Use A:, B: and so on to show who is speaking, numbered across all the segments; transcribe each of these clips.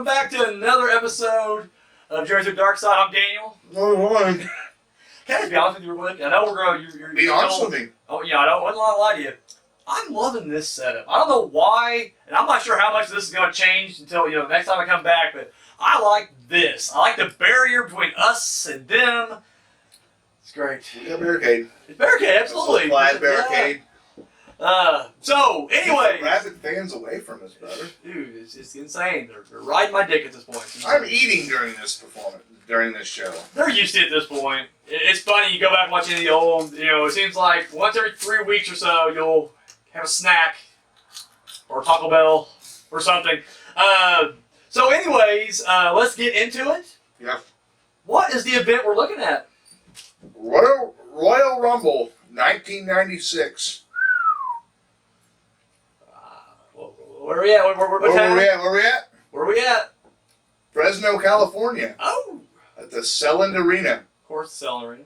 A: welcome back to another episode of Journey Through Darkside. I'm Daniel.
B: Can
A: I just be honest with you real quick? I know we're going to...
B: Be honest with me.
A: Oh, yeah, I wouldn't lie to you. I'm loving this setup. I don't know why, and I'm not sure how much this is going to change until, the next time I come back, but I like this. I like the barrier between us and them. It's great.
B: We got a barricade.
A: It's barricade, absolutely.
B: Flat barricade.
A: So, anyway.
B: Rapid fans away from us, brother.
A: Dude, it's insane. They're riding my dick at this point.
B: I'm eating during this performance, during this show.
A: They're used to it at this point. It's funny, you go back and watch any of the old, it seems like once every 3 weeks or so, you'll have a snack or Taco Bell or something. So anyways, let's get into it.
B: Yeah. What
A: is the event we're looking at?
B: Royal Rumble, 1996.
A: Where are we at? Where are we at?
B: Fresno, California.
A: Oh.
B: At the Selland Arena.
A: Of course, the Selland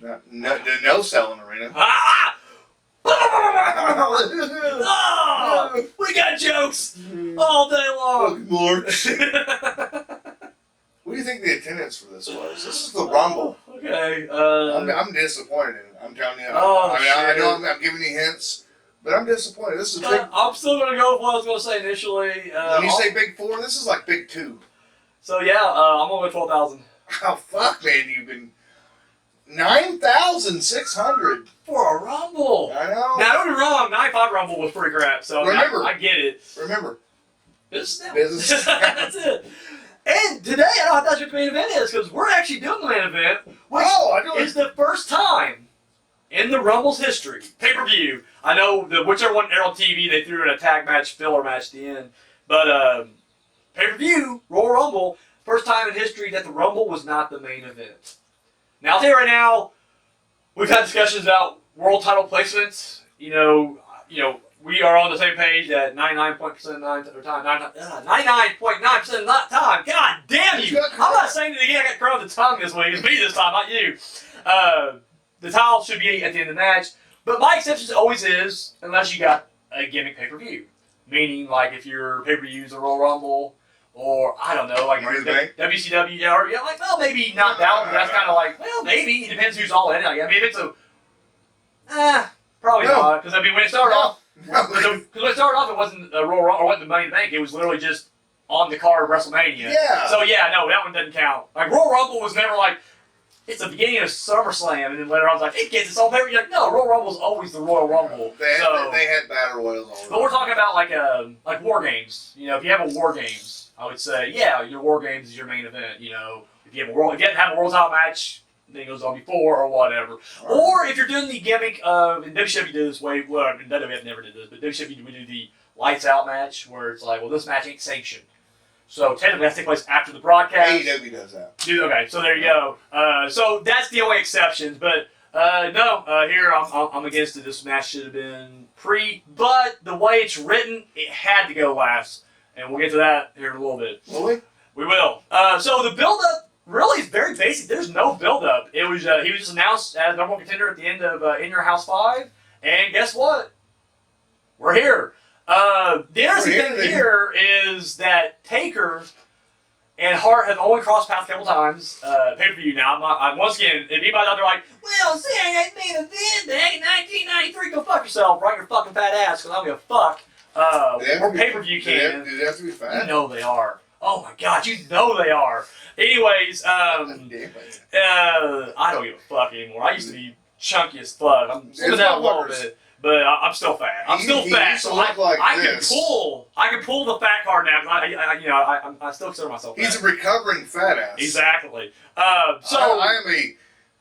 A: Arena.
B: No Selland Arena.
A: Ah! Oh, we got jokes all day long.
B: Lord. What do you think the attendance for this was? This is the Rumble.
A: Okay.
B: I'm disappointed in it. I'm telling you. I know I'm giving you hints, but I'm disappointed. This is big.
A: I'm still going to go with what I was going to say initially.
B: When you say Big 4, this is like Big 2.
A: So yeah, I'm going to go with 12,000.
B: Oh, fuck, man. You've been 9,600.
A: For a Rumble.
B: I know.
A: Now, don't get me wrong, 95 Rumble was pretty crap, so
B: remember,
A: I get it.
B: Remember.
A: Business. That's it. And today, I don't know if that's what the main event is, because we're actually doing the main event, which is the first time in the Rumble's history, pay-per-view. I know whichever one aired on TV, they threw in a tag match, filler match at the end, but pay-per-view, Royal Rumble, first time in history that the Rumble was not the main event. Now, I'll tell you right now, we've had discussions about world title placements. We are on the same page at 99.9% of the time. God damn you! I'm not saying it again. I got crow of the tongue this week. It's me this time, not you. The title should be at the end of the match, but my exception always is unless you got a gimmick pay-per-view, meaning like if your pay-per-view is a Royal Rumble. Or, I don't know, like WCW, maybe not that one, but that's kind of like, well, maybe. It depends who's all in it. I mean, if it's probably not. Because, when it started off, it wasn't a Royal Rumble, or wasn't the Money in the Bank. It was literally just on the card of WrestleMania.
B: Yeah.
A: So, yeah, no, that one doesn't count. Like, Royal Rumble was never like, it's the beginning of SummerSlam, and then later on, I was like, it gets its own paper. You're like, no, Royal Rumble's always the Royal Rumble.
B: They had Battle Royals all the time.
A: But we're talking about, like War Games. If you have a War Games, I would say, yeah, your War Games is your main event. If you have a world title match, then it goes on before or whatever. Right. Or if you're doing the gimmick of, and WWE did this way, well, WWF never did this, but WWE would do the lights out match where it's like, well, this match ain't sanctioned. So technically, that takes place after the broadcast.
B: AEW does that.
A: Okay, so there you go. So that's the only exceptions, but here I'm against it. This match should have been but the way it's written, it had to go last. And we'll get to that here in a little bit.
B: Will we?
A: We will. So the build-up really is very basic. There's no build-up. It was he was just announced as number one contender at the end of In Your House 5. And guess what? We're here. The interesting thing here is that Taker and Hart have only crossed paths a couple times. Pay-per-view now. Once again, if anybody's out there like, well, saying that main event back in 1993, go fuck yourself. Right your fucking fat ass, because I don't give a fuck. Or pay-per-view canon.
B: Do they have to be fat?
A: You know they are. Oh my god, you know they are. Anyways, I don't give a fuck anymore. I used to be chunky as fuck. I'm slimming down a little bit, but I'm still fat. I'm still fat. So I can pull the fat card now. I still consider myself fat.
B: He's a recovering fat ass.
A: Exactly.
B: I am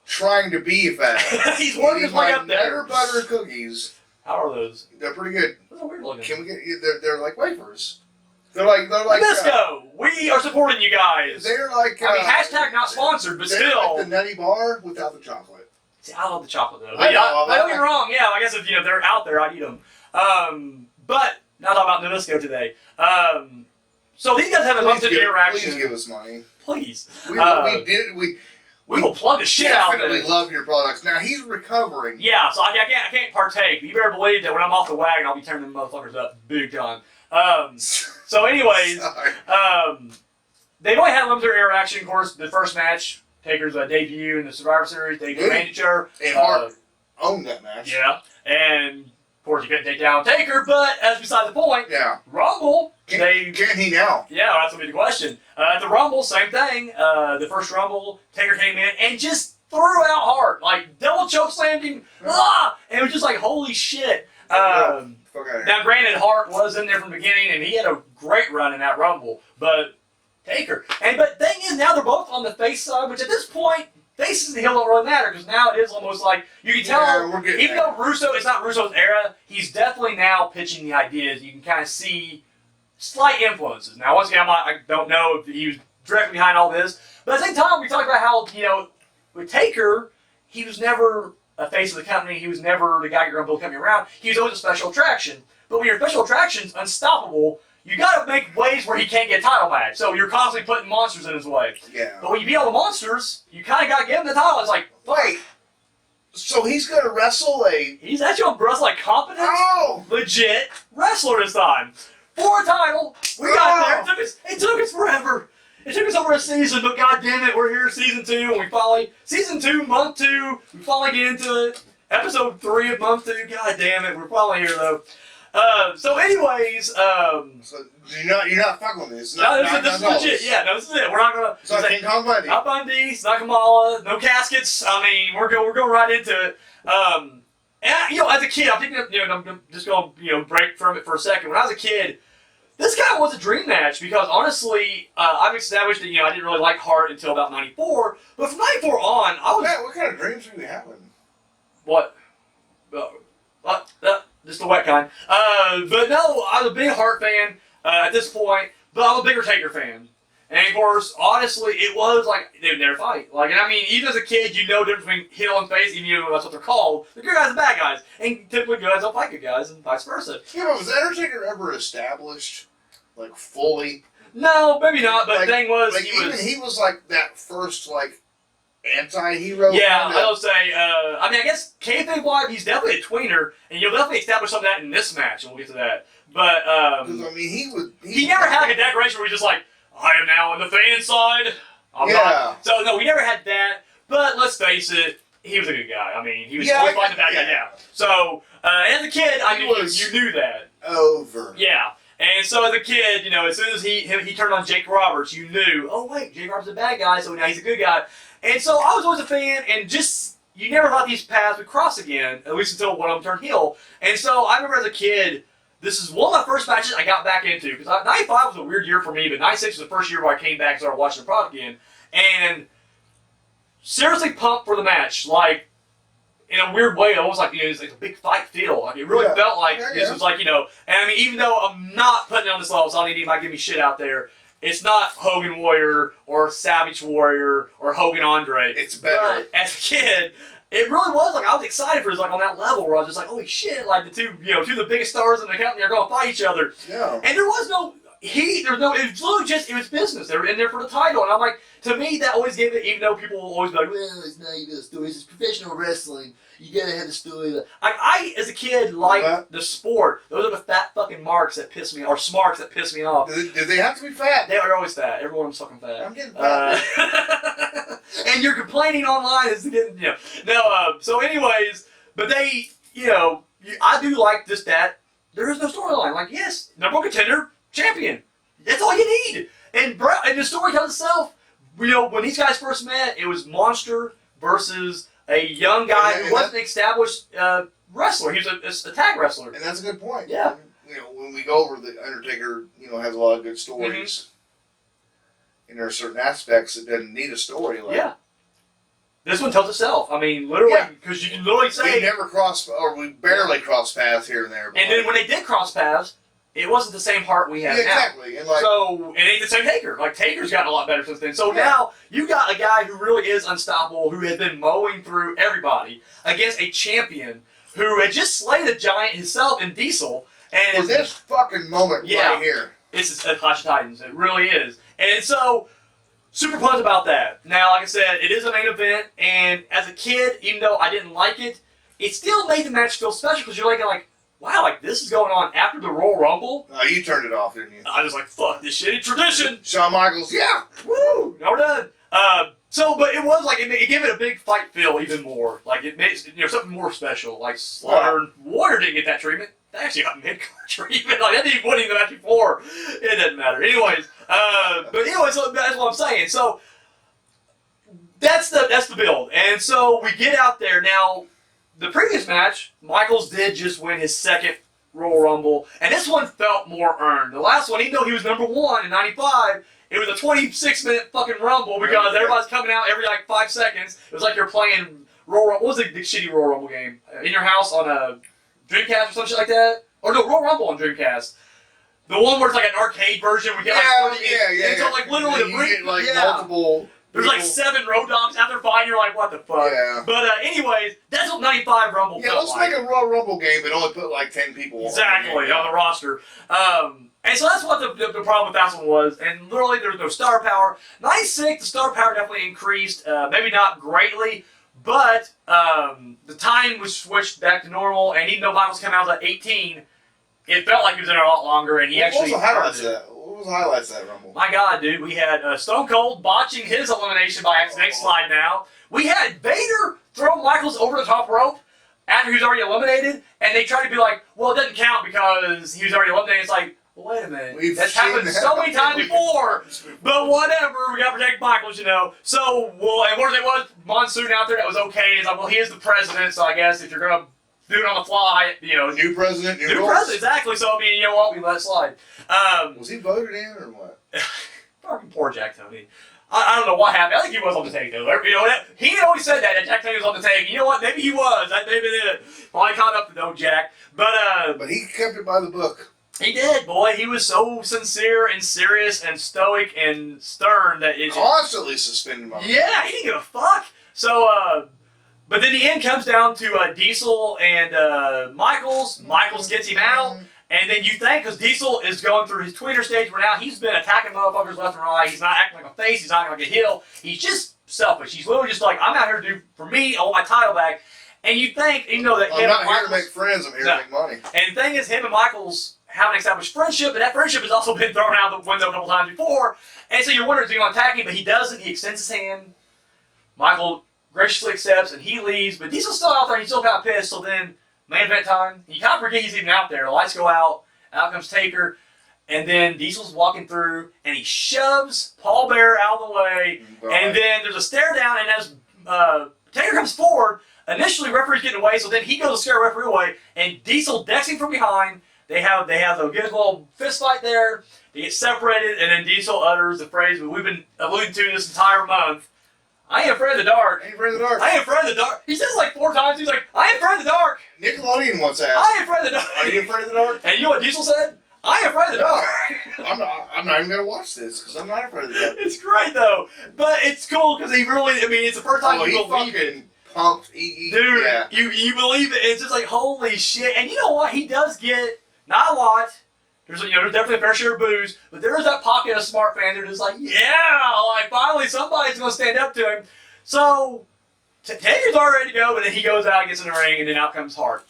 B: trying to be fat.
A: He's working his way up there.
B: Nutter butter cookies.
A: How are those?
B: They're pretty good.
A: Those are weird looking.
B: Can we get? They're like wafers. They're like.
A: Nabisco. We are supporting you guys.
B: They're like.
A: hashtag not sponsored, but still.
B: Like the Nutty Bar without the chocolate.
A: See, I love the chocolate though.
B: I
A: don't get me wrong. Yeah, I guess if they're out there, I'd eat them. But not talking about Nabisco today. So these guys have a bunch of interaction.
B: Please give us money.
A: Please.
B: We
A: will plug the shit out of it.
B: Definitely love your products. Now, he's recovering.
A: Yeah, so I can't partake. But you better believe that when I'm off the wagon, I'll be turning them motherfuckers up big time. So anyways, they've only had limited interaction. Of course, the first match, Taker's debut in the Survivor Series, they demanded each other.
B: And Hart owned that match.
A: Yeah, and of course you couldn't take down Taker, but as beside the point, Rumble,
B: can he now?
A: Yeah, that's gonna be the question. At the Rumble, same thing. The first Rumble, Taker came in and just threw out Hart, like double choke slammed him, and it was just like holy shit. Now, granted, Hart was in there from the beginning, and he had a great run in that Rumble, but Taker. But the thing is, now they're both on the face side, which at this point, faces and heel don't really matter, because now it is almost like, you can tell, even though Russo, it's not Russo's era, he's definitely now pitching the ideas. You can kind of see slight influences. Now, once again, I don't know if he was directly behind all this, but at the same time, we talk about how, with Taker, he was never a face of the company. He was never the guy you're going to build the company around. He was always a special attraction. But when your special attraction's unstoppable, you got to make ways where he can't get a title match. So you're constantly putting monsters in his way.
B: Yeah.
A: But when you beat all the monsters, you kind of got to give him the title. It's like,
B: wait. So he's going to wrestle
A: He's actually going to wrestle like competent, legit wrestler this time. For a title. We got there. It took us forever. It took us over a season, but god damn it, we're here season 2, and we finally, season 2, month 2, we finally get into it. Episode 3 of month 2, god damn it, we're finally here though. So anyways,
B: so you're not fucking with this.
A: No, this is legit. Yeah, no, this is it. We're not gonna.
B: It's not King Kong Bundy.
A: Not Bundy. It's not Kamala. No caskets. I mean, we're going right into it. And as a kid, I'm thinking, I'm just gonna break from it for a second. When I was a kid, this kind of was a dream match because honestly, I've established that I didn't really like Hart until about '94. But from '94 on, I was.
B: What kind of dreams were you having?
A: What? Just the wet kind. But no, I was a big Hart fan at this point, but I'm a bigger Taker fan. And of course, honestly, it was like they would never fight. Like, and I mean, even as a kid, you know the difference between heel and face, even though that's what they're called. The good guys and bad guys, and typically good guys don't fight good guys, and vice versa.
B: Yeah, but was Undertaker ever established, like fully?
A: No, maybe not. But the thing was,
B: he was like that first anti-hero.
A: Yeah, I don't say. I mean, I guess kayfabe wise, he's definitely a tweener, and you'll definitely establish some of that in this match, and we'll get to that. But
B: because I mean,
A: he never had like a declaration where he's just like, I am now on the fan side. I'm not. So no, we never had that. But let's face it, he was a good guy. I mean, he was always fighting the bad guy down. So as a kid, I mean, you knew that.
B: Over.
A: Yeah. And so as a kid, as soon as he turned on Jake Roberts, you knew, oh wait, Jake Roberts is a bad guy, so now he's a good guy. And so I was always a fan, and you never thought these paths would cross again, at least until one of them turned heel. And so I remember as a kid, this is one of my first matches I got back into, because '95 was a weird year for me, but '96 was the first year where I came back and started watching the product again. And seriously pumped for the match, like, in a weird way, almost like, it's like a big fight feel. Like, it really felt like this was like, and I mean, even though I'm not putting it on this level, so I don't need anybody to give me shit out there, it's not Hogan Warrior or Savage Warrior or Hogan Andre.
B: It's better.
A: But as a kid, it really was like I was excited for it. Like on that level where I was just like, holy shit! Like the two of the biggest stars in the company are going to fight each other.
B: Yeah.
A: And there was no heat. There was no. It was literally just it was business. They were in there for the title, and I'm like, to me, that always gave it. Even though people will always be like, well, it's not even a story. It's professional wrestling. You gotta have the story. I as a kid, liked the sport. Those are the fat fucking marks that piss me, or smarks that piss me off.
B: Did they have to be fat?
A: They are always fat. Everyone's fucking fat.
B: I'm getting fat.
A: And you're complaining online is getting, so anyways, but they, I do like this, that there is no storyline. Like, yes, number one contender, champion. That's all you need. And Bret, and the story tells itself. When these guys first met, it was Monster versus a young guy who wasn't an established wrestler. He was a tag wrestler.
B: And that's a good point.
A: Yeah.
B: When we go over the Undertaker, has a lot of good stories. Mm-hmm. And there are certain aspects that doesn't need a story.
A: Yeah. This one tells itself. I mean, literally, because you can literally say...
B: We barely crossed paths here and there.
A: And then when they did cross paths, it wasn't the same Hart we have now.
B: Exactly. And
A: it ain't the same Taker. Like, Taker's gotten a lot better since then. So now, you got a guy who really is unstoppable, who has been mowing through everybody, against a champion who had just slayed a giant himself in Diesel. And
B: for this fucking moment right here.
A: It's a Clash of Titans. It really is. And so, super pumped about that. Now, like I said, it is a main event, and as a kid, even though I didn't like it, it still made the match feel special because you're like, wow, like this is going on after the Royal Rumble.
B: Oh, you turned it off, didn't you?
A: I was like, fuck this shitty tradition.
B: Shawn Michaels, yeah.
A: Woo! Now we're done. But it was like, it gave it a big fight feel even more. Like, it made something more special. Like, Slaughter and Warrior didn't get that treatment. They actually got mid-card treatment. Like, they didn't win the match before. It doesn't matter. Anyways, so that's what I'm saying. So, that's the build. And so, we get out there. Now, the previous match, Michaels did just win his second Royal Rumble. And this one felt more earned. The last one, even though he was number 1 in 95, it was a 26-minute fucking Rumble because everybody's coming out every 5 seconds. It was like you're playing Royal Rumble. What was the shitty Royal Rumble game? In your house on a Dreamcast or some shit like that? Or no, Royal Rumble on Dreamcast. The one where it's like an arcade version. We get So literally
B: you get multiple.
A: There's 7 Road Dogs after fighting. You're like, what the fuck?
B: Yeah.
A: But anyways, that's what 95 Rumble felt
B: let's
A: like.
B: make a Royal Rumble game but only put 10 people
A: exactly on the roster. And so that's what the problem with that one was. And literally, there was no star power. 96, the star power definitely increased. Maybe not greatly, but the time was switched back to normal. And even though Michaels came out at 18, it felt like he was in there a lot longer. And
B: What was the highlights of that Rumble?
A: My God, dude. We had Stone Cold botching his elimination by accident. Next slide now. We had Vader throw Michaels over the top rope after he was already eliminated. And they tried to be like, well, it doesn't count because he was already eliminated. It's like, well, wait a minute. That's happened so many times before. But whatever. We got to protect Michaels, So, and what it was, Monsoon out there that was okay. He's like, well, he is the president, so I guess if you're going to do it on the fly,
B: New president, new
A: president, exactly. So, I mean, you know what? We let it slide.
B: Was he voted in or what?
A: Fucking poor Jack Tony. I don't know what happened. I think he was on the take, though. He always said that Jack Tony was on the take. You know what? Maybe he was. That maybe it. Well, I caught up to no Jack. But
B: he kept it by the book.
A: He did, boy. He was so sincere and serious and stoic and stern that it
B: constantly suspended by.
A: Yeah, he didn't give a fuck. So, but then the end comes down to Diesel and Michaels. Michaels gets him out, and then you think because Diesel is going through his tweener stage where now he's been attacking motherfuckers left and right. He's not acting like a face. He's not acting like a heel. He's just selfish. He's literally just like, I'm out here to do for me. I want my title back. And you think, that
B: I'm not here to make friends. I'm here to make money.
A: And the thing is, him and Michaels have an established friendship, but that friendship has also been thrown out the window a couple times before. And so you're wondering, is he going to attack him? But he doesn't. He extends his hand. Michael graciously accepts, and he leaves. But Diesel's still out there, and he's still kind of pissed. So then, main event time, you kind of forget he's even out there. The lights go out. Out comes Taker. And then Diesel's walking through, and he shoves Paul Bearer out of the way. And then there's a stare down, and as Taker comes forward, initially referee's getting away, so then he goes to scare referee away, and Diesel decks him from behind. They have a good little fist fight there. They get separated, and then Diesel utters the phrase we've been alluding to this entire month. I ain't afraid of the dark.
B: I ain't afraid of the dark.
A: I ain't afraid of the dark. He says it like 4 times. He's like, I ain't afraid of the dark.
B: Nickelodeon once asked.
A: I ain't afraid of the dark.
B: Are you afraid of the dark?
A: And you know what Diesel said? I ain't afraid of the dark.
B: I'm not even going to watch this because I'm not afraid of the dark.
A: It's great, though. But it's cool because he really, it's the first time you believe it.
B: Pumped.
A: Dude, yeah. you believe it. It's just like, holy shit. And you know what? He does get, not a lot. There's definitely a fair share of boos, but there is that pocket of smart fans that are just like, yeah, like finally somebody's going to stand up to him. So, Taker's all ready to go, but then he goes out, gets in the ring, and then out comes Hart.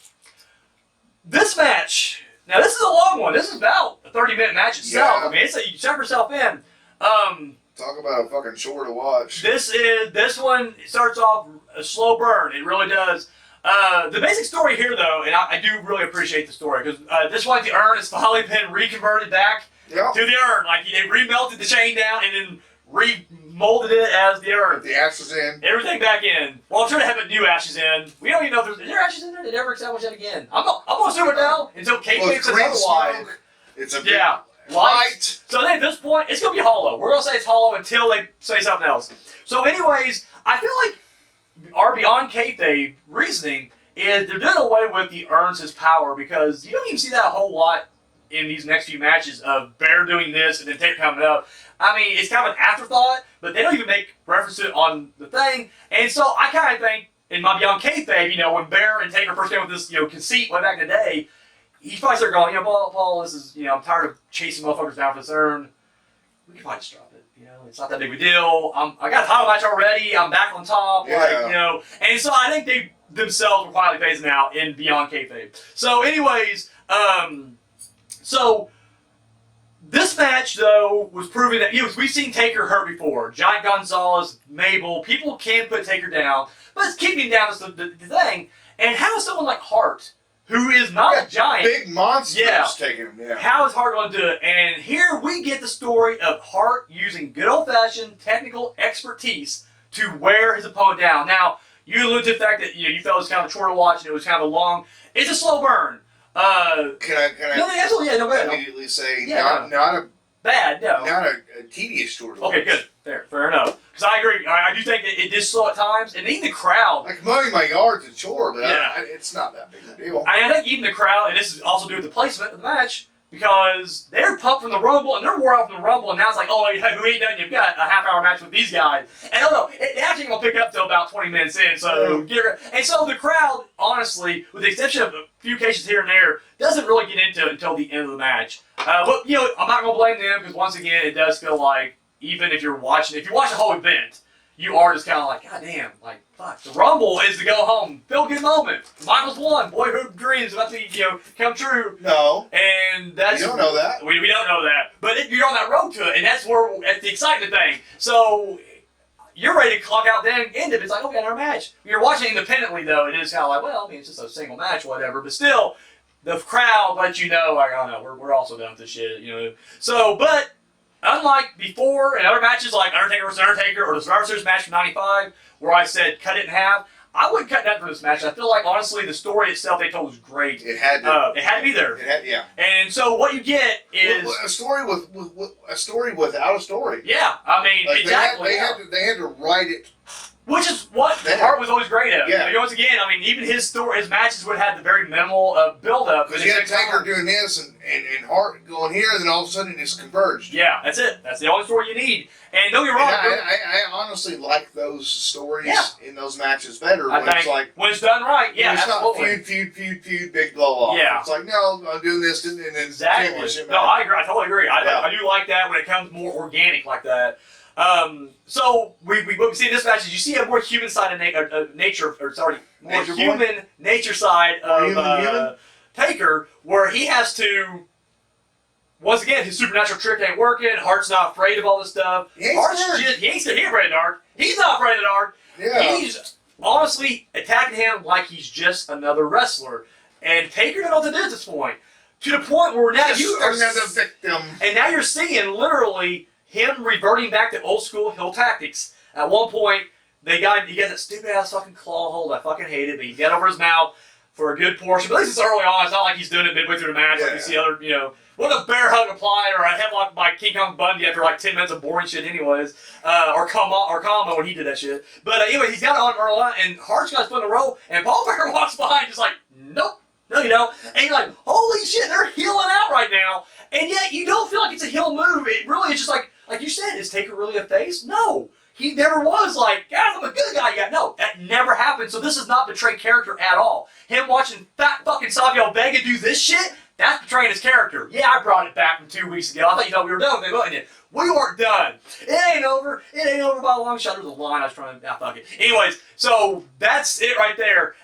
A: This match, now this is a long one. This is about a 30-minute match itself. Yeah. I mean, you check yourself in.
B: Talk about a fucking chore to watch.
A: This one starts off a slow burn. It really does. The basic story here, though, and I do really appreciate the story because this one, the urn has finally been reconverted back to the urn. Like they remelted the chain down and then remolded it as the urn.
B: The ashes in.
A: Everything back in. Well, I'm trying to have it new ashes in. We don't even know if there's ashes in there. They never establish that again. I'm gonna assume it now until Kate says otherwise.
B: It's a
A: light. So then at this point, it's gonna be hollow. We're gonna say it's hollow until they say something else. So, anyways, I feel like our beyond kayfabe reasoning is they're doing away with the earns his power because you don't even see that a whole lot in these next few matches of Bear doing this and then Taker coming up. I mean, it's kind of an afterthought, but they don't even make reference to it on the thing. And so I kind of think in my beyond kayfabe, when Bear and Taker first came with this, conceit way back in the day, he probably started going, Paul, this is, I'm tired of chasing motherfuckers down for this urn. We can probably just drop it. It's not that big of a deal. I got a title match already. I'm back on top.
B: Yeah.
A: And so I think they themselves were quietly phasing out in Beyond Kayfabe. So, anyways, so this match though was proving that we've seen Taker hurt before. Giant Gonzalez, Mabel, people can put Taker down, but keeping him down is the thing. And how is someone like Hart, who is not a giant,
B: big monsters, taking him? Yeah.
A: How is Hart going to do it? And here we get the story of Hart using good old-fashioned technical expertise to wear his opponent down. Now, you alluded to the fact that you felt it was kind of a chore to watch, and it was kind of a long. It's a slow burn.
B: Can I?
A: No, absolutely, yeah, no, go ahead.
B: Immediately say
A: Yeah,
B: not a
A: bad, no,
B: not a tedious chore to watch.
A: Okay, good, fair enough. Because I agree, I do think it did slow at times, and even the crowd.
B: Like mowing my yard's a chore, but
A: Yeah.
B: it's not that big a deal.
A: I think even the crowd, and this is also due with the placement of the match, because they're pumped from the Rumble, and they're wore out from the Rumble, and now it's like, oh, who ain't done? You've got a half-hour match with these guys. And I don't know, it actually ain't going to pick up till about 20 minutes in, so and so the crowd, honestly, with the exception of a few cases here and there, doesn't really get into it until the end of the match. But, I'm not going to blame them, because once again, it does feel like, even if you watch the whole event, you are just kind of like, God damn, like, fuck. The Rumble is to go home. Feel good moment. Michael's won. Boyhood dreams about to, come true.
B: No.
A: And that's...
B: You don't know that.
A: We don't know that. But you're on that road to it, and that's the exciting thing. So, you're ready to clock out then, end it. It's like, okay, another match. When you're watching independently, though, it is kind of like, well, I mean, it's just a single match, whatever. But still, the crowd lets you know, like, oh, no, we're also done with this shit, So, but... Unlike before in other matches like Undertaker vs. Undertaker or the Survivor Series match from '95, where I said cut it in half, I wouldn't cut that for this match. I feel like honestly the story itself they told was great.
B: It had to.
A: It had to be there.
B: Yeah.
A: And so what you get is
B: a story with a story without a story.
A: Yeah, I mean
B: like
A: exactly.
B: They had to write it.
A: Which is what Hart was always great at.
B: Yeah.
A: Once again, I mean, even his matches would have the very minimal build-up.
B: Because you had Taker doing this and Hart going here, and then all of a sudden it's converged.
A: Yeah, that's it. That's the only story you need. And don't get me wrong.
B: I honestly like those stories in those matches better.
A: When it's done right, yeah,
B: it's
A: absolutely.
B: Not feud, big blow-off.
A: Yeah.
B: It's like, no, I'm doing this, and then
A: exactly. No, I agree. I totally agree. I do like that when it comes more organic like that. So what we see in this match is you see a more human side of human nature side of Taker, where he has to. Once again, his supernatural trick ain't working. Hart's not afraid of all this stuff. He ain't afraid of the dark. He's not afraid of the dark.
B: Yeah.
A: He's honestly attacking him like he's just another wrestler. And Taker doesn't know what to do at this point. To the point where now
B: another victim.
A: And now you're seeing literally him reverting back to old school heel tactics. At one point, he got that stupid ass fucking claw hold. I fucking hate it, but he got over his mouth for a good portion. But at least it's early on. It's not like he's doing it midway through the match like you see other, what a bear hug applied or a headlock by King Kong Bundy after like 10 minutes of boring shit anyways. Or Kama when he did that shit. But anyway, he's got it on early on, and Hart's got his foot in a row, and Paul Bearer walks behind just like, nope. No, you don't. And you're like, holy shit, they're healing out right now. And yet you don't feel like it's a heel move. It really is just like you said, is Taker really a face? No. He never was like, God, I'm a good guy. Yeah, no, that never happened. So this is not betraying character at all. Him watching fat fucking Savio Vega do this shit, that's betraying his character. Yeah, I brought it back from 2 weeks ago. I thought you thought we were done with it, wasn't it? We weren't done. It ain't over. It ain't over by a long shot. There was a line I was trying to, fuck it. Anyways, so that's it right there.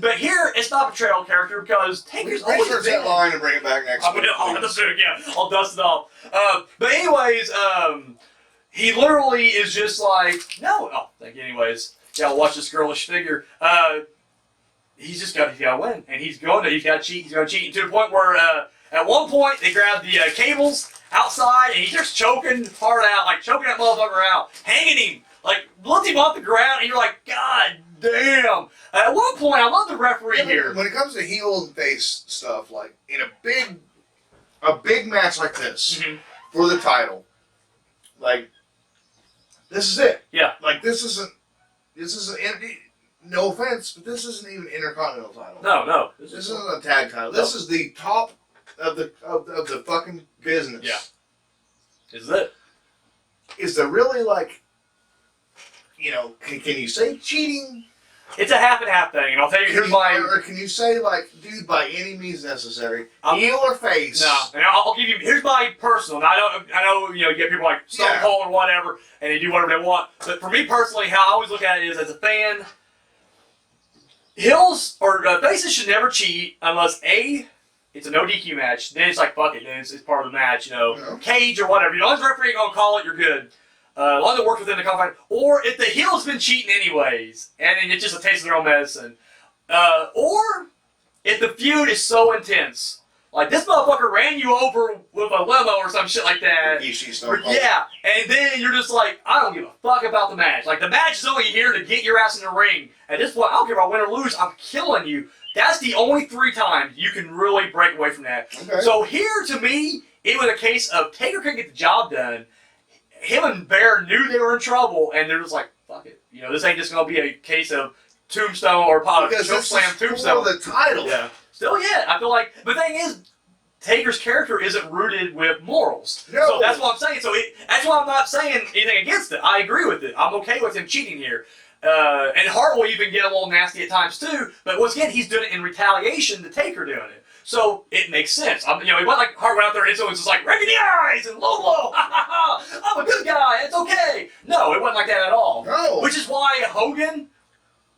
A: But here, it's not betrayal character because Taker's always
B: been that line and bring it back next week.
A: I'll just do it again. I'll dust it off. But anyways, he literally is just like, no. Oh, thank you. Anyways, yeah, watch this girlish figure. He's got to win, and he's got to cheat. He's going to cheat to the point where at one point they grab the cables outside, and he's just choking Hart out, like choking that motherfucker out, hanging him, like lifting him off the ground, and you're like, God damn. At one point, I love the referee here.
B: When it comes to heel and face stuff, like in a big match like this for the title, like this is it.
A: Yeah.
B: Like this isn't. No offense, but this isn't even Intercontinental title.
A: No.
B: This isn't a tag title. This is the top of the fucking business.
A: Yeah. Is it?
B: Is there really can you say cheating?
A: It's a half and half thing, and I'll tell you
B: or can you say dude, by any means necessary, heel or face?
A: No, and I'll give you. Here's my personal. And I know you get people like Stone Cold or whatever, and they do whatever they want. But for me personally, how I always look at it is as a fan. Heels or faces should never cheat unless A, it's a no DQ match. Then it's like, fuck it, then it's part of the match, you know.
B: Yeah.
A: Cage or whatever. You know, as the referee ain't gonna call it, you're good. As long as it works within the confines. Or if the heel's been cheating anyways, and then it's just a taste of their own medicine. Or if the feud is so intense. Like, this motherfucker ran you over with a limo or some shit like that. Yeah, and then you're just like, I don't give a fuck about the match. Like, the match is only here to get your ass in the ring. At this point, I don't care if I win or lose, I'm killing you. That's the only 3 times you can really break away from that.
B: Okay. So
A: here, to me, it was a case of Taker couldn't get the job done. Him and Bear knew they were in trouble, and they're just like, fuck it. You know, this ain't just going to be a case of tombstone or choke slam tombstone.
B: For the title.
A: Yeah. Still yet. I feel like the thing is, Taker's character isn't rooted with morals.
B: No.
A: So that's what I'm saying. So that's why I'm not saying anything against it. I agree with it. I'm okay with him cheating here. And Hart will even get a little nasty at times too. But once again, he's doing it in retaliation to Taker doing it. So it makes sense. You know, it wasn't like Hart went out there and so it's just like, recognize and low blow. I'm a good guy. It's okay. No, it wasn't like that at all.
B: No.
A: Which is why Hogan,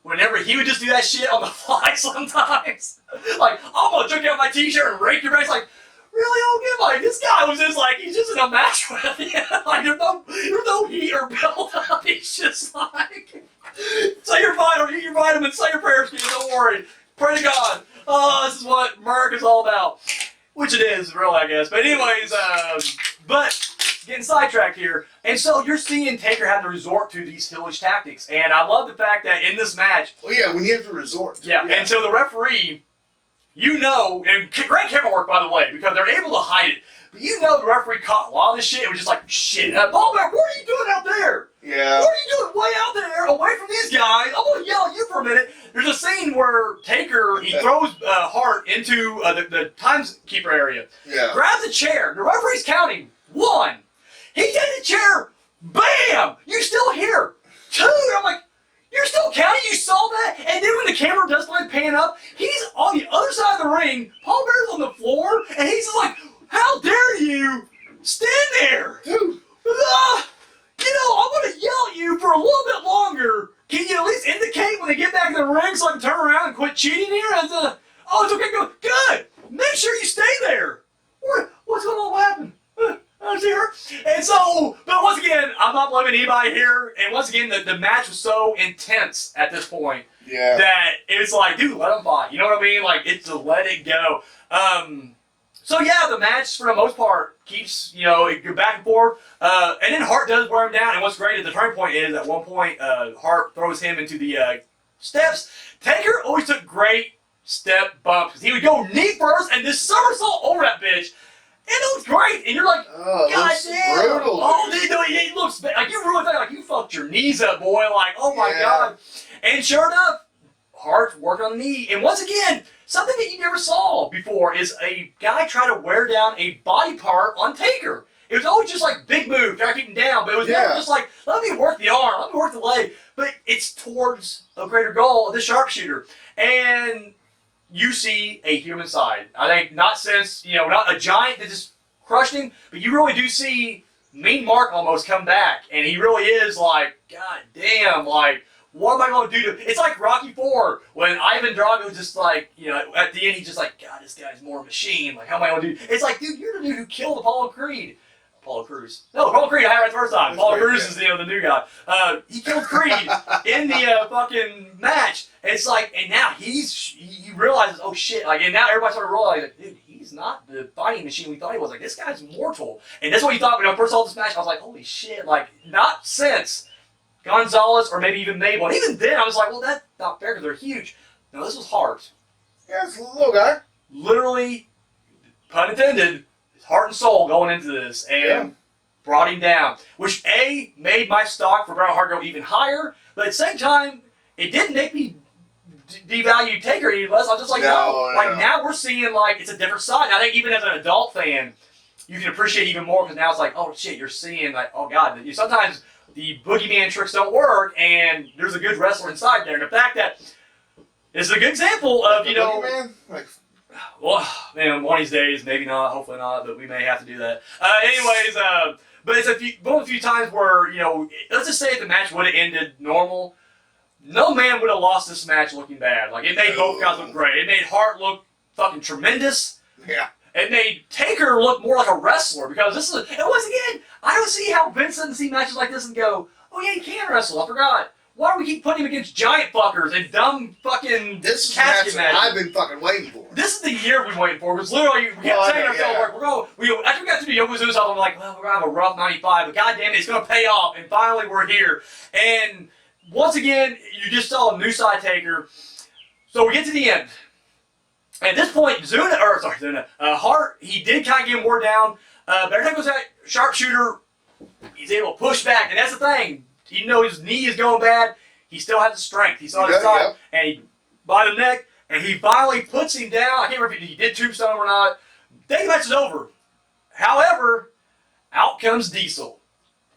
A: whenever he would just do that shit on the fly sometimes. Like, I'm gonna drink out my t-shirt and rake your face. Like, really, Hogan? Like, this guy was just like, he's just in a match with you. Like, there's no heat or build up. He's just like, say your vitamins, eat your vitamins, say your prayers, kid. Don't worry. Pray to God. Oh, this is what America's all about. Which it is, really, I guess. But anyways, but getting sidetracked here. And so you're seeing Taker have to resort to these heelish tactics. And I love the fact that in this match...
B: Well, yeah, when you have to resort.
A: Yeah, and so the referee, you know, and great camera work, by the way, because they're able to hide it. But you know the referee caught a lot of this shit. It was just like, shit, Paul Bear, what are you doing out there?
B: Yeah.
A: What are you doing way out there, away from these guys? I'm going to yell at you for a minute. There's a scene where Taker, he throws Hart into the timekeeper area.
B: Yeah.
A: Grabs a chair. The referee's counting. 1. He takes the chair. Bam! You still here. 2. I'm like, you're still counting? You saw that? And then when the camera does like pan up, he's on the other side of the ring. Paul Bear's on the floor. And he's just like, how dare you stand there?
B: Dude.
A: You know, I'm going to yell at you for a little bit longer. Can you at least indicate when they get back in the ring so I can turn around and quit cheating here? Oh, it's okay. Go. Good. Make sure you stay there. What's going on? What happened? I was here. And so, but once again, I'm not blaming anybody here. And once again, the match was so intense at this point that it's like, dude, let them fight. You know what I mean? Like, it's to let it go. So yeah, the match for the most part keeps, you know, it go back and forth. And then Hart does wear him down. And what's great at the turning point is at one point, Hart throws him into the steps. Taker always took great step bumps because he would go knee first and this somersault over that bitch. And it looks great. And you're like, God damn.
B: Brutal.
A: Oh, he looks like you really think like you fucked your knees up, boy. Like, oh my God. And sure enough, Hart's working on the knee. And once again, something that you never saw before is a guy try to wear down a body part on Taker. It was always just like big move, try to keep him down, but it was never just like, let me work the arm, let me work the leg. But it's towards a greater goal of the sharpshooter. And you see a human side. I think not since, you know, not a giant that just crushed him, but you really do see Mean Mark almost come back. And he really is like, God damn, like, what am I going to do to... It's like Rocky IV, when Ivan Drago just like, you know, at the end he's just like, God, this guy's more a machine. Like, how am I going to do... It's like, dude, you're the dude who killed Apollo Creed. Apollo Crews. No, Apollo Creed, I had it right the first time. Apollo Crews is, you know, the new guy. He killed Creed in the fucking match. And it's like, and now he realizes, oh shit, like, and now everybody started realizing, like, dude, he's not the fighting machine we thought he was. Like, this guy's mortal. And that's what you thought when I first saw this match. I was like, holy shit, like, not since Gonzalez or maybe even Mabel. And even then, I was like, well, that's not fair because they're huge. No, this was Hart.
B: Yeah, it's a little guy.
A: Literally, pun intended, his heart and soul going into this and brought him down. Which, A, made my stock for Bret Hart go even higher, but at the same time, it didn't make me devalue Taker any less. I was just like, no. Like, now we're seeing, like, it's a different side. I think even as an adult fan, you can appreciate even more because now it's like, oh, shit, you're seeing, like, oh, God. Sometimes the boogeyman tricks don't work, and there's a good wrestler inside there. And the fact that it's a good example of, you know...
B: Like,
A: well, man, one of these days, maybe not, hopefully not, but we may have to do that. Anyways, but it's one of the few times where, you know, let's just say if the match would have ended normal, no man would have lost this match looking bad. Like, it made both guys look great. It made Hart look fucking tremendous.
B: Yeah.
A: It made Taker look more like a wrestler because this is, and once again, I don't see how Vince doesn't see matches like this and go, oh yeah, he can wrestle, I forgot. Why do we keep putting him against giant fuckers and dumb fucking
B: This is
A: casket
B: the match
A: matches?
B: I've been fucking waiting for.
A: This is the year we've been waiting for. Because literally, we kept saying to ourselves, like, after we got to the Yokozuna stuff, I'm like, well, we're going to have a rough 95, but goddamn it, it's going to pay off. And finally, we're here. And once again, you just saw a new side Taker. So we get to the end. At this point, Hart, he did kind of get him wore down. But every time he goes that sharpshooter, he's able to push back. And that's the thing. Even though his knee is going bad, he still has the strength. He's on his side. And he by the neck, and he finally puts him down. I can't remember if he did tombstone or not. Then the match is over. However, out comes Diesel.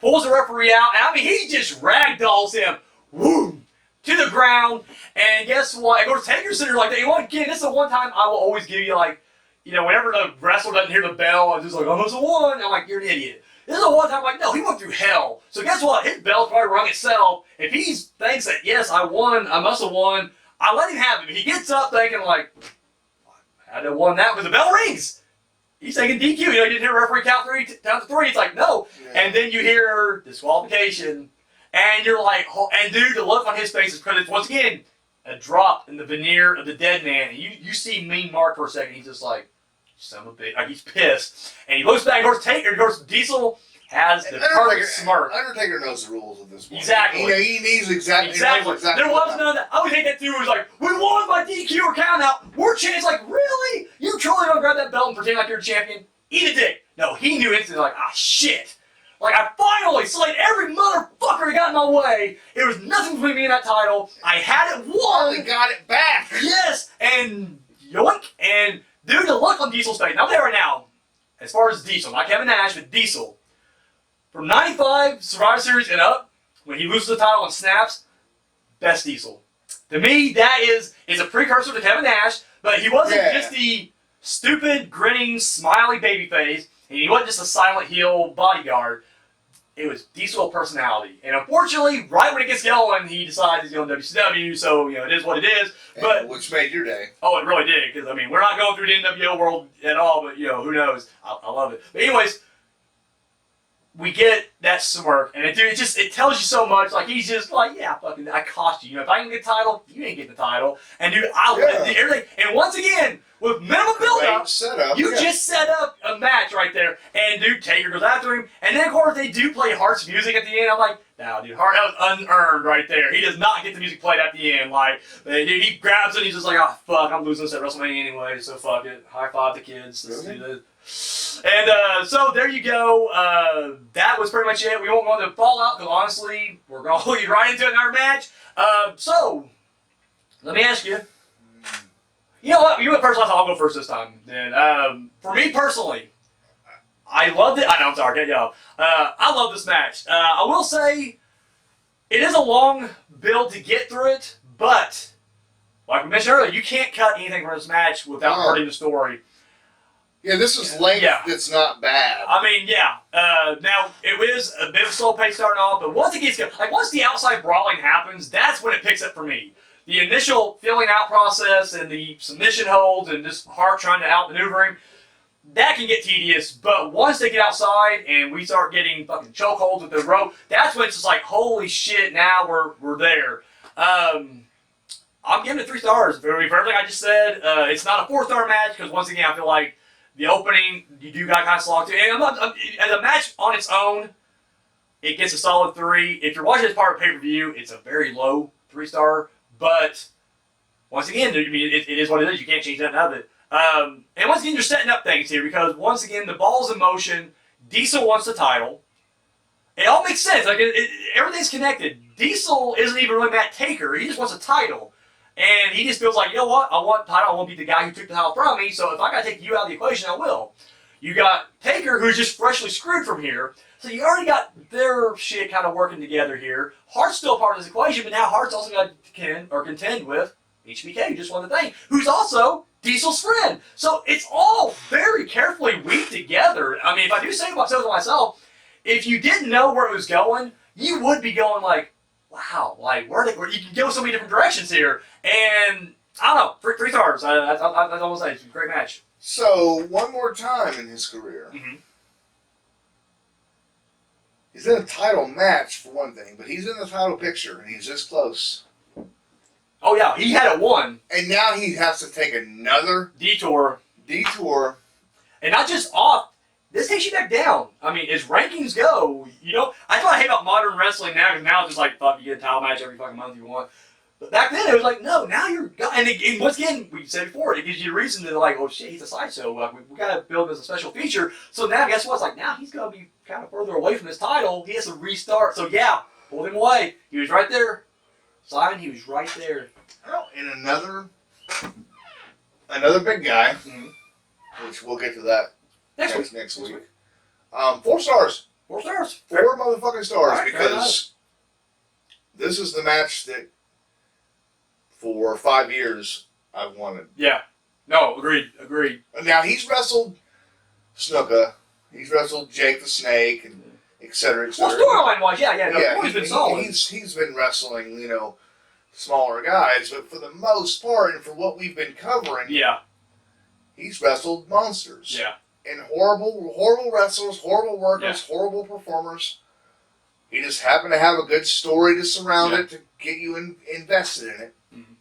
A: Pulls the referee out. And I mean, he just ragdolls him. Woo! To the ground. And guess what? It goes Taker Center like that. You know what? Again, this is the one time I will always give you, like, you know, whenever the wrestler doesn't hear the bell, and just like, almost a one. I'm like, you're an idiot. This is the one time I'm like, no, he went through hell. So guess what? His bell's probably rung itself. If he thinks that, yes, I won, I must have won, I let him have it. He gets up thinking like, I'd have won that, but the bell rings. He's thinking DQ. You know, he didn't hear referee count to three. It's like, no. Yeah. And then you hear disqualification. And you're like, and dude, the look on his face is because it's, once again, a drop in the veneer of the dead man. And you see Mean Mark for a second. He's just like, son of a bitch. Like, he's pissed. And he looks back, of course, Diesel has the perfect smirk.
B: Undertaker knows the rules at this point.
A: Exactly.
B: He needs exactly.
A: There was none of that. I would hate that too. It was like, we won by DQ or count out. We're champions. Like, really? You truly don't grab that belt and pretend like you're a champion? Eat a dick. No, he knew instantly, like, shit. Like, I finally slayed every motherfucker who got in my way. There was nothing between me and that title. I had it won.
B: Finally got it back.
A: Yes. And yoink. And dude, the look on Diesel's face. Now, there right now, as far as Diesel, not Kevin Nash, but Diesel. From 95, Survivor Series and up, when he loses the title and snaps, best Diesel. To me, that is a precursor to Kevin Nash, but he wasn't just the stupid, grinning, smiley babyface, and he wasn't just a silent heel bodyguard. It was Diesel personality. And unfortunately, right when it gets going, he decides he's going to WCW, so, you know, it is what it is. But
B: which made your day.
A: Oh, it really did, because, I mean, we're not going through the NWO world at all, but, you know, who knows? I love it. But anyways, we get that smirk, and it tells you so much. Like, he's just like, yeah, fucking, I cost you. You know, if I can get the title, you ain't getting the title. And dude, everything. And once again, with minimum build-up, you just set up a match right there. And dude, Taker goes after him. And then of course they do play Hart's music at the end. I'm like, no, dude, Hart, that was unearned right there. He does not get the music played at the end. Like, dude, he grabs it. And he's just like, oh fuck, I'm losing this at WrestleMania anyway. So fuck it. High five the kids. Let's do this. And so there you go. That was pretty much it. We won't go into Fallout because honestly, we're going to lead right into another match. So let me ask you. You know what? You went first last time. I'll go first this time. Then for me personally, I loved it. I know. I'm sorry. Get y'all. I love this match. I will say it is a long build to get through it, but like we mentioned earlier, you can't cut anything from this match without hurting the story.
B: Yeah, this is length that's not bad.
A: I mean, yeah. Now, it is a bit of a slow pace starting off, but once it gets going, like once the outside brawling happens, that's when it picks up for me. The initial filling out process and the submission holds and just Hart trying to outmaneuver him, that can get tedious, but once they get outside and we start getting fucking chokeholds with the rope, that's when it's just like, holy shit, now we're there. I'm giving it 3 stars. For everything I just said, it's not a 4-star match because once again, I feel like the opening, you do got kind of slog to. And as a match on its own, it gets a solid 3. If you're watching it as part of pay-per-view, it's a very low 3-star. But once again, I mean, it is what it is. You can't change nothing of it. And once again, you're setting up things here because once again, the ball's in motion. Diesel wants the title. It all makes sense. Like everything's connected. Diesel isn't even really Matt Taker. He just wants a title. And he just feels like, you know what? I want the title. I want to be the guy who took the title from me. So if I got to take you out of the equation, I will. You got Taker, who's just freshly screwed from here. So you already got their shit kind of working together here. Hart's still part of this equation, but now Hart's also got to contend with HBK, who just won the thing, who's also Diesel's friend. So it's all very carefully weaved together. I mean, if I do say myself to myself, if you didn't know where it was going, you would be going like, wow, like where you can go so many different directions here. And I don't know, 3 stars. That's all I'm saying. It's a great match.
B: So one more time in his career, he's in a title match for one thing, but he's in the title picture and he's this close.
A: Oh yeah, he had it won.
B: And now he has to take another
A: detour,
B: and
A: not just off. This takes you back down. I mean, as rankings go, I thought I hate about modern wrestling now because now it's just like, fuck, you get a title match every fucking month you want. But back then it was like, no, now you're, and once again, we said before, it gives you a reason to like, oh shit, he's a sideshow. Like, we got to build him as a special feature. So now, guess what? It's like, now he's going to be kind of further away from his title. He has to restart. So yeah, pulled him away. He was right there. Simon, he was right there.
B: Well, and another big guy, which we'll get to that next week. 4 stars.
A: 4 stars.
B: 4 motherfucking stars,
A: right,
B: because this is the match that for 5 years I've wanted.
A: Yeah. No, agreed.
B: Now he's wrestled Snuka, he's wrestled Jake the Snake, and et cetera, et cetera.
A: Well, storyline-wise, he's been solid.
B: He's been wrestling, smaller guys, but for the most part, and for what we've been covering, he's wrestled monsters.
A: Yeah.
B: And horrible wrestlers, horrible workers, horrible performers. He just happened to have a good story to surround it to get you invested in it. Mm-hmm.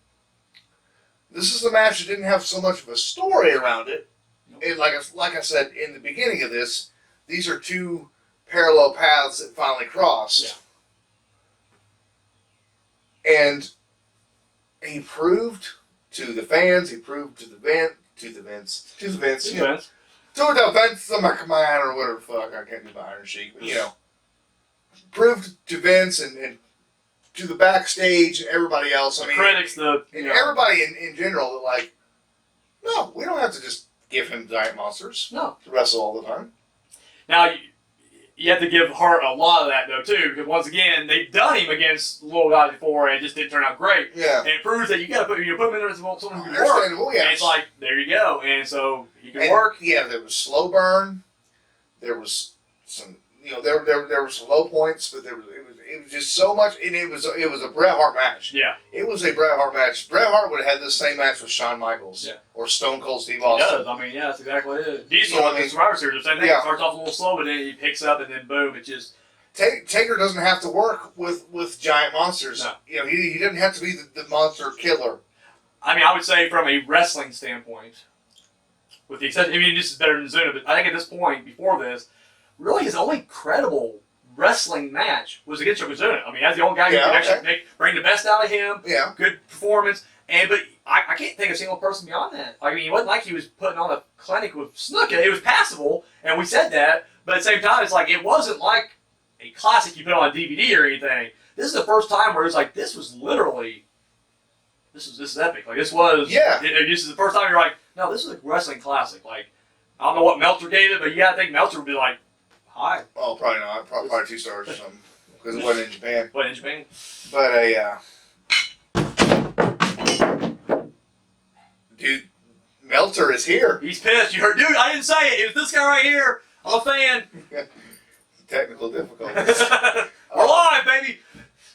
B: This is the match that didn't have so much of a story around it. Nope. And like I said in the beginning of this, these are 2 parallel paths that finally crossed. Yeah. And he proved to the fans, he proved to the Vince, the McMahon, or whatever the fuck, I can't do my Iron Sheik, but proved to Vince and to the backstage, everybody else,
A: critics,
B: everybody in general, that like, no, we don't have to just give him giant monsters to wrestle all the time.
A: Now, you have to give Hart a lot of that, though, too, because once again, they've done him against little guys before, and it just didn't turn out great.
B: Yeah.
A: And it proves that you got to put him in there as someone who can work.
B: Understandable, yes.
A: And it's like, there you go. And so, he can work.
B: Yeah, there was slow burn. There was some, there were some low points, but it was just so much, and it was a Bret Hart match.
A: Yeah.
B: It was a Bret Hart match. Bret Hart would have had this same match with Shawn Michaels or Stone Cold Steve Austin.
A: He does. That's exactly it. Diesel in the Survivor Series, the same thing. It starts off a little slow, but then he picks up, and then boom, it just...
B: Taker doesn't have to work with giant monsters.
A: No.
B: He doesn't have to be the monster killer.
A: I would say from a wrestling standpoint, with the exception, this is better than Zuna, but I think at this point, before this, really his only credible wrestling match was against Yokozuna. That's the only guy who could actually bring the best out of him. Yeah. Good performance. But I can't think of a single person beyond that. It wasn't like he was putting on a clinic with Snuka. It was passable, and we said that. But at the same time, it's like it wasn't like a classic you put on a DVD or anything. This is the first time where it's like this was literally, this is epic. This was this is the first time you're like, no, this is a wrestling classic. I don't know what Meltzer gave it, but you gotta think Meltzer would be like, hi.
B: Oh, probably not. Probably 2 stars or something. Because it wasn't in Japan. But dude, Meltzer is here.
A: He's pissed. You heard, dude, I didn't say it. It was this guy right here. I'm a fan.
B: Technical difficulties.
A: We're live, baby.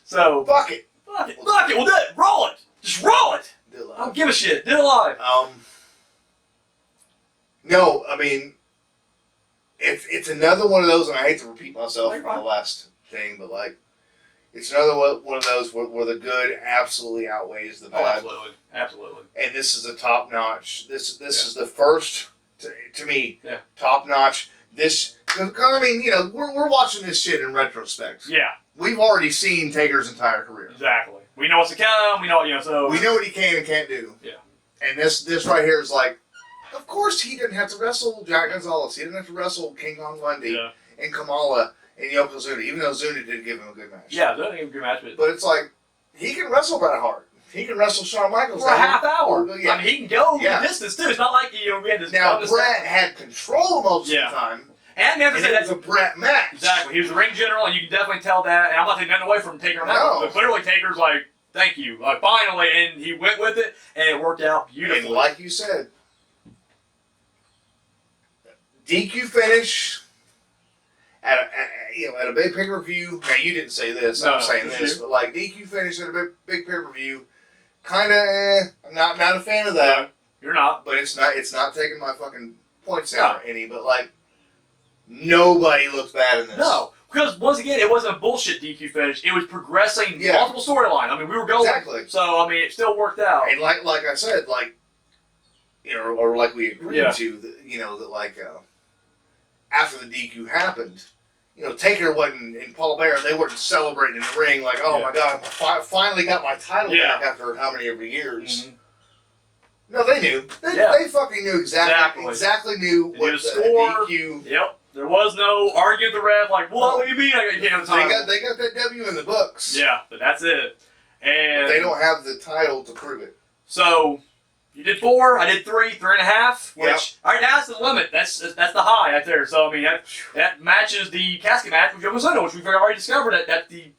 A: So.
B: Fuck it.
A: We'll do it. Roll it. Just roll it. I don't give a shit. Do it live.
B: No, it's another one of those, and I hate to repeat myself from the last thing, but it's another one of those where the good absolutely outweighs the bad.
A: Absolutely.
B: And this is a top notch. This is the first, to me, top notch. We're watching this shit in retrospect. Yeah. We've already seen Taker's entire career.
A: Exactly. We know what's to come. We know
B: what he can and can't do. Yeah. And this right here is like, of course he didn't have to wrestle Jack Gonzalez. He didn't have to wrestle King Kong Bundy and Kamala and Yokozuna, even though Zuna did give him a good match.
A: Yeah, Zuna gave him a good match.
B: But it's like, he can wrestle Bret Hart. He can wrestle Shawn Michaels
A: for a half hour. He can go the distance too. It's not like we had this.
B: Now Bret had control most of the time.
A: And it
B: was a Bret match.
A: Exactly. He was the ring general, and you can definitely tell that. And I'm not taking nothing away from Taker. No. But clearly Taker's like, thank you. Finally. And he went with it, and it worked out beautifully.
B: And like you said, DQ finish. at a big pay-per-view, now you didn't say this, I'm saying this, but like DQ finish at a big pay-per-view, kind of, I'm not a fan of that.
A: You're not.
B: But it's not taking my fucking points out any, but like, nobody looks bad in this.
A: No, because once again, it wasn't a bullshit DQ finish. It was progressing multiple storyline. I mean, we were going.
B: Exactly.
A: So, I mean, it still worked out.
B: And like I said, like, or like we agreed to, that like, after the DQ happened, Taker wasn't, and Paul Bearer, they weren't celebrating in the ring like, oh my God, I finally got my title back after how many every years. Mm-hmm. No, they knew. They fucking knew exactly knew what the
A: score.
B: DQ.
A: Yep. There was no arguing the ref like, what do you mean I got the title?
B: They got that W in the books.
A: Yeah, but that's it. And
B: but they don't have the title to prove it.
A: So you did 4, I did 3, 3.5. Which all right, now that's the limit. That's the high right there. So I mean that matches the casket match, which we've already discovered that the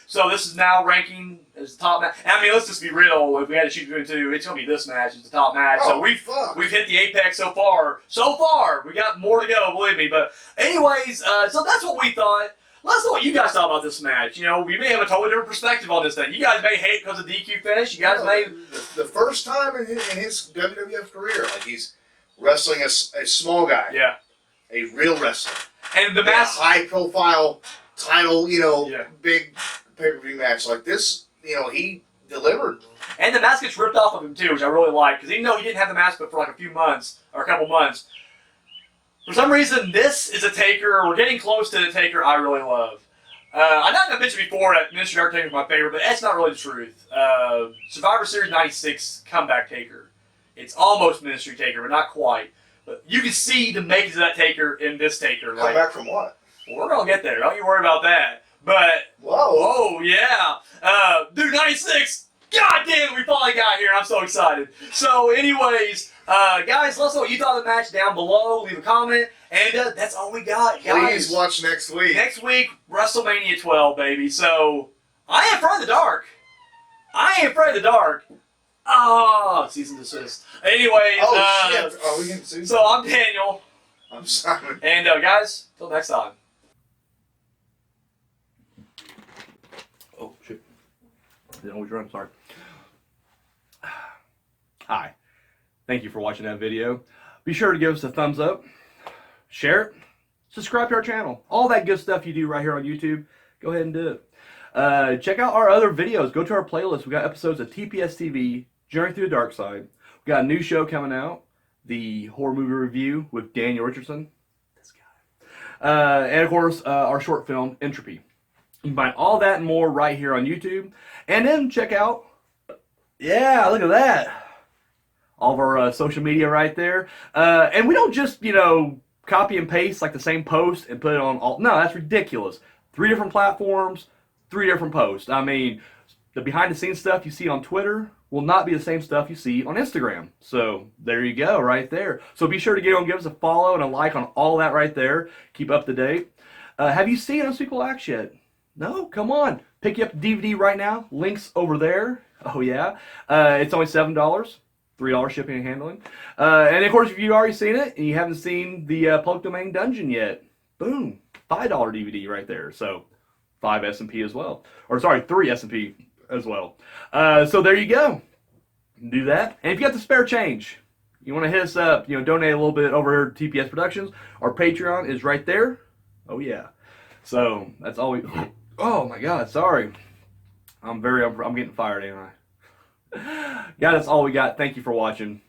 A: So this is now ranking as the top match. I mean, let's just be real. If we had to choose between two, it's gonna be this match. It's the top match. So we've hit the apex so far. We got more to go, believe me. But anyways, so that's what we thought. Let us know what you guys thought about this match. We may have a totally different perspective on this thing. You guys may hate because of DQ finish. You guys may
B: the first time in his WWF career, like he's wrestling a small guy.
A: Yeah.
B: A real wrestler.
A: And the mask,
B: high profile title, big pay-per-view match like this, he delivered.
A: And the mask gets ripped off of him too, which I really like, because even though he didn't have the mask but for like a few months or a couple months, for some reason this is a Taker. We're getting close to the Taker I really love. I know I mentioned before that Ministry Undertaker is my favorite, but that's not really the truth. Survivor Series 96 comeback Taker. It's almost Ministry Taker, but not quite. But you can see the makings of that Taker in this Taker.
B: Comeback from what?
A: Well, we're gonna get there. Don't you worry about that. But whoa, yeah, dude, 96. God damn, we finally got here. I'm so excited. So, anyways, guys, let us know what you thought of the match down below. Leave a comment, and that's all we got, guys.
B: Please watch next week.
A: Next week, WrestleMania 12, baby. So, I am afraid of the dark. Oh, cease and desist. Anyways,
B: shit. Are we in season?
A: So I'm Daniel.
B: I'm Simon.
A: And guys, till next time. Oh shit! Didn't always run. Sorry. Hi. Thank you for watching that video. Be sure to give us a thumbs up, share it, subscribe to our channel. All that good stuff you do right here on YouTube. Go ahead and do it. Check out our other videos. Go to our playlist. We got episodes of TPS TV, Journey Through the Darkside. We got a new show coming out, the horror movie review with Daniel Richardson. This guy. And of course, our short film, Entropy. You can find all that and more right here on YouTube. And then check out, yeah, look at that. All of our social media right there. And we don't just, copy and paste like the same post and put it on all. No, that's ridiculous. 3 different platforms, 3 different posts. I mean, the behind the scenes stuff you see on Twitter will not be the same stuff you see on Instagram. So there you go, right there. So be sure to give us a follow and a like on all that right there. Keep up to date. Have you seen Unspeakable Acts yet? No? Come on. Pick you up the DVD right now. Links over there. Oh, yeah. It's only $7. $3 shipping and handling. And of course, if you've already seen it and you haven't seen the Public Domain Dungeon yet, boom, $5 DVD right there. So 5 S&P as well. Or sorry, 3 S&P as well. So there you go. Do that. And if you got the spare change, you want to hit us up, donate a little bit over here to TPS Productions. Our Patreon is right there. Oh yeah. So that's all we. Oh my God, sorry. I'm getting fired, ain't I? God, that's all we got. Thank you for watching.